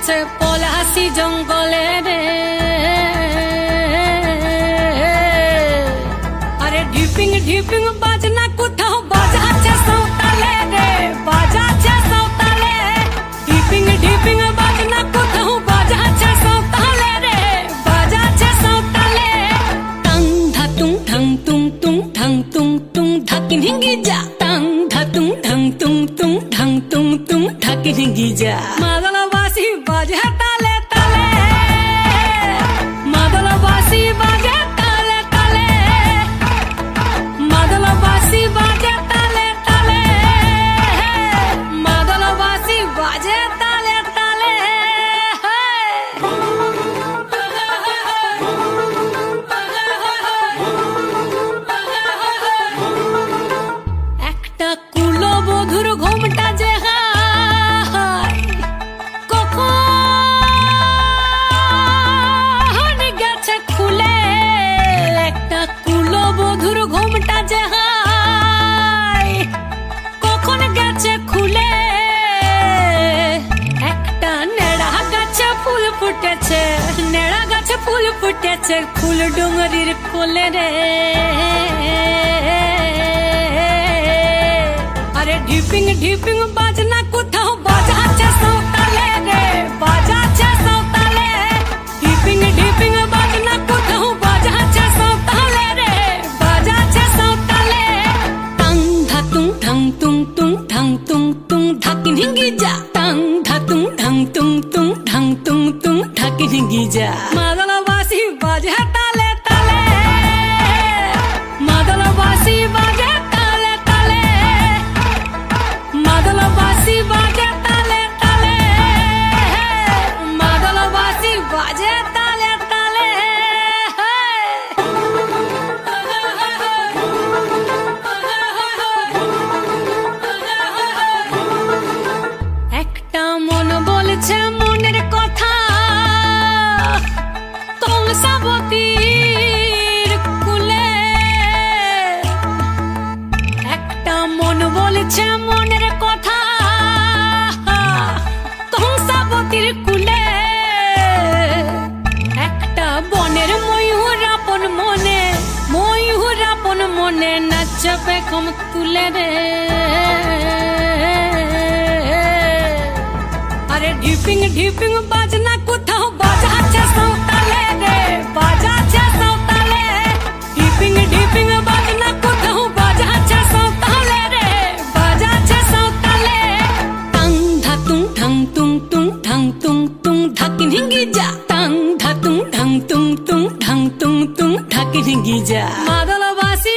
গেছে পলাশি জঙ্গলে রে। আরে ঢিপিং ঢিপিং বাজনা কোথাও বাজাচ্ছে সাঁওতালে রে, বাজাচ্ছে সাঁওতালে। ঢিপিং ঢিপিং বাজনা কোথাও বাজাচ্ছে সাঁওতালে রে, বাজাচ্ছে সাঁওতালে। টাং ধাতুং ঠাং তুং তুং ঠাং তুং তুং ঢাকিন হিঙ্গি যা। টাং ধাতুং ঠাং তুং তুং ঠাং তুং তুং ঢাকিন হিঙ্গি যা। মাদলবাসী বাজে তালে তালে, মাদলবাসী বাজে তালে তালে, মাদলবাসী বাজে তালে তালে, মাদলবাসী বাজে তালে তালে। একটা কুলবধূর ঘোমটা যে কখন গেছে খুলে, একটা কুলবধূর ঘোমটা যে কখন গেছে খুলে। একটা নেড়া গাছে ফুল ফুটেছে, নেড়া গাছে ফুল ফুটেছে ফুল ডুঙরির কোলে রে। আরে ঢিপিং ঢিপিং বাজনা কোথাও বাজাচ্ছে সাঁওতালে রে, বাজাচ্ছে সাঁওতালে। ঢিপিং ঢিপিং বাজনা কোথাও বাজাচ্ছে সাঁওতালে রে, বাজাচ্ছে সাঁওতালে। টাং ধাতুং ঠাং তুং তুং ঠাং তুং তুং ঢাকিন হিঙ্গি যা। টাং ধাতুং ঠাং তুং তুং ঠাং তুং তুং ঢাকিন হিঙ্গি যা। মাদলবাসী বাজে তালে তালে, মাদলবাসী বাজে তালে তালে, মাদলবাসী বাজে তালে তালে, মাদলবাসী বাজে তালে তালে। একটা মন বলছে মনের কথা কংসাবতীর কুলে। একটা মন বলছে মনের কথা কংসাবতীর কুলে। একটা বনের ময়ূর আপন মনে, ময়ূর আপন মনে নাচবে কম তুলে রে। আরে ঢিপিং ঢিপিং বাজনা কোথাও বাজাচ্ছে সাঁওতালে রে, বাজাচ্ছে সাঁওতালে। ঢিপিং ঢিপিং বাজনা কোথাও বাজাচ্ছে সাঁওতালে রে, বাজাচ্ছে সাঁওতালে। টাং ধাতুং ঠাং তুং তুং ঠাং তুং তুং ঢাকিন হিঙ্গি যা। টাং ধাতুং ঠাং তুং তুং ঠাং তুং তুং ঢাকিন হিঙ্গি যা। মাদলবাসী